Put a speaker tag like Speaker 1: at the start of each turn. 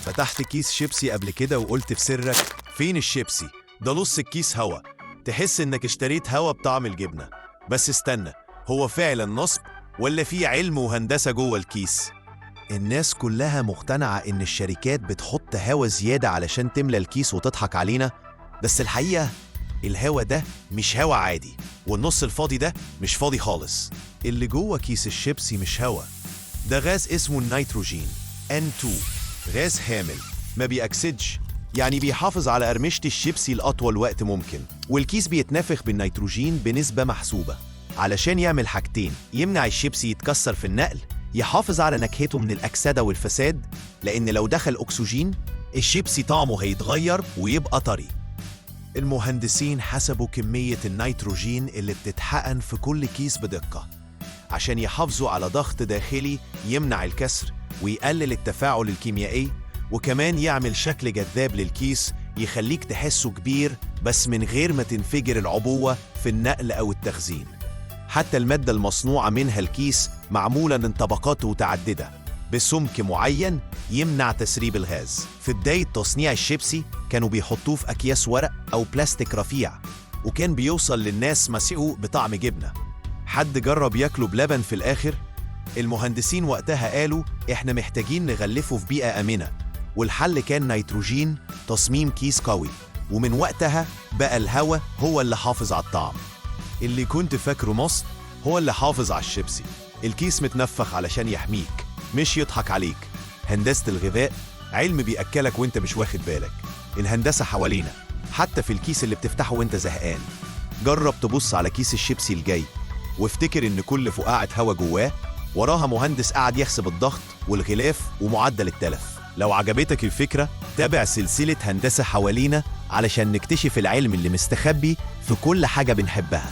Speaker 1: فتحت كيس شيبسي قبل كده وقلت في سرك فين الشيبسي؟ ده نص الكيس هوا. تحس انك اشتريت هوا بطعم الجبنة. بس استنى، هو فعلا نصب ولا في علم وهندسة جوه الكيس؟ الناس كلها مقتنعة ان الشركات بتحط هوا زيادة علشان تملى الكيس وتضحك علينا، بس الحقيقة الهوا ده مش هوا عادي، والنص الفاضي ده مش فاضي خالص. اللي جوه كيس الشيبسي مش هوا، ده غاز اسمه النيتروجين N2، غاز هامل ما بيأكسدش، يعني بيحافظ على قرمشة الشيبسي لأطول وقت ممكن. والكيس بيتنفخ بالنيتروجين بنسبة محسوبة علشان يعمل حاجتين: يمنع الشيبسي يتكسر في النقل، يحافظ على نكهته من الأكسدة والفساد، لأن لو دخل أكسجين الشيبسي طعمه هيتغير ويبقى طري. المهندسين حسبوا كمية النيتروجين اللي بتتحقن في كل كيس بدقة عشان يحافظوا على ضغط داخلي يمنع الكسر ويقلل التفاعل الكيميائي، وكمان يعمل شكل جذاب للكيس يخليك تحسه كبير بس من غير ما تنفجر العبوة في النقل أو التخزين. حتى المادة المصنوعة منها الكيس معمولة من طبقات متعددة بسمك معين يمنع تسريب الغاز. في بداية تصنيع الشيبسي كانوا بيحطوه في أكياس ورق أو بلاستيك رفيع، وكان بيوصل للناس مسقوق بطعم جبنة. حد جرب ياكله بلبن في الآخر؟ المهندسين وقتها قالوا إحنا محتاجين نغلفه في بيئة آمنة، والحل كان نيتروجين، تصميم كيس قوي. ومن وقتها بقى الهوا هو اللي حافظ على الطعم. اللي كنت فاكره مصر هو اللي حافظ على الشيبسي. الكيس متنفخ علشان يحميك مش يضحك عليك. هندسة الغذاء علم بيأكلك وانت مش واخد بالك. الهندسة حوالينا، حتى في الكيس اللي بتفتحه وانت زهقان. جرب تبص على كيس الشيبسي الجاي وافتكر ان كل فقاعة هوا جواه وراها مهندس قاعد يحسب الضغط والغلاف ومعدل التلف. لو عجبتك الفكرة تابع سلسلة هندسة حوالينا علشان نكتشف العلم اللي مستخبي في كل حاجة بنحبها.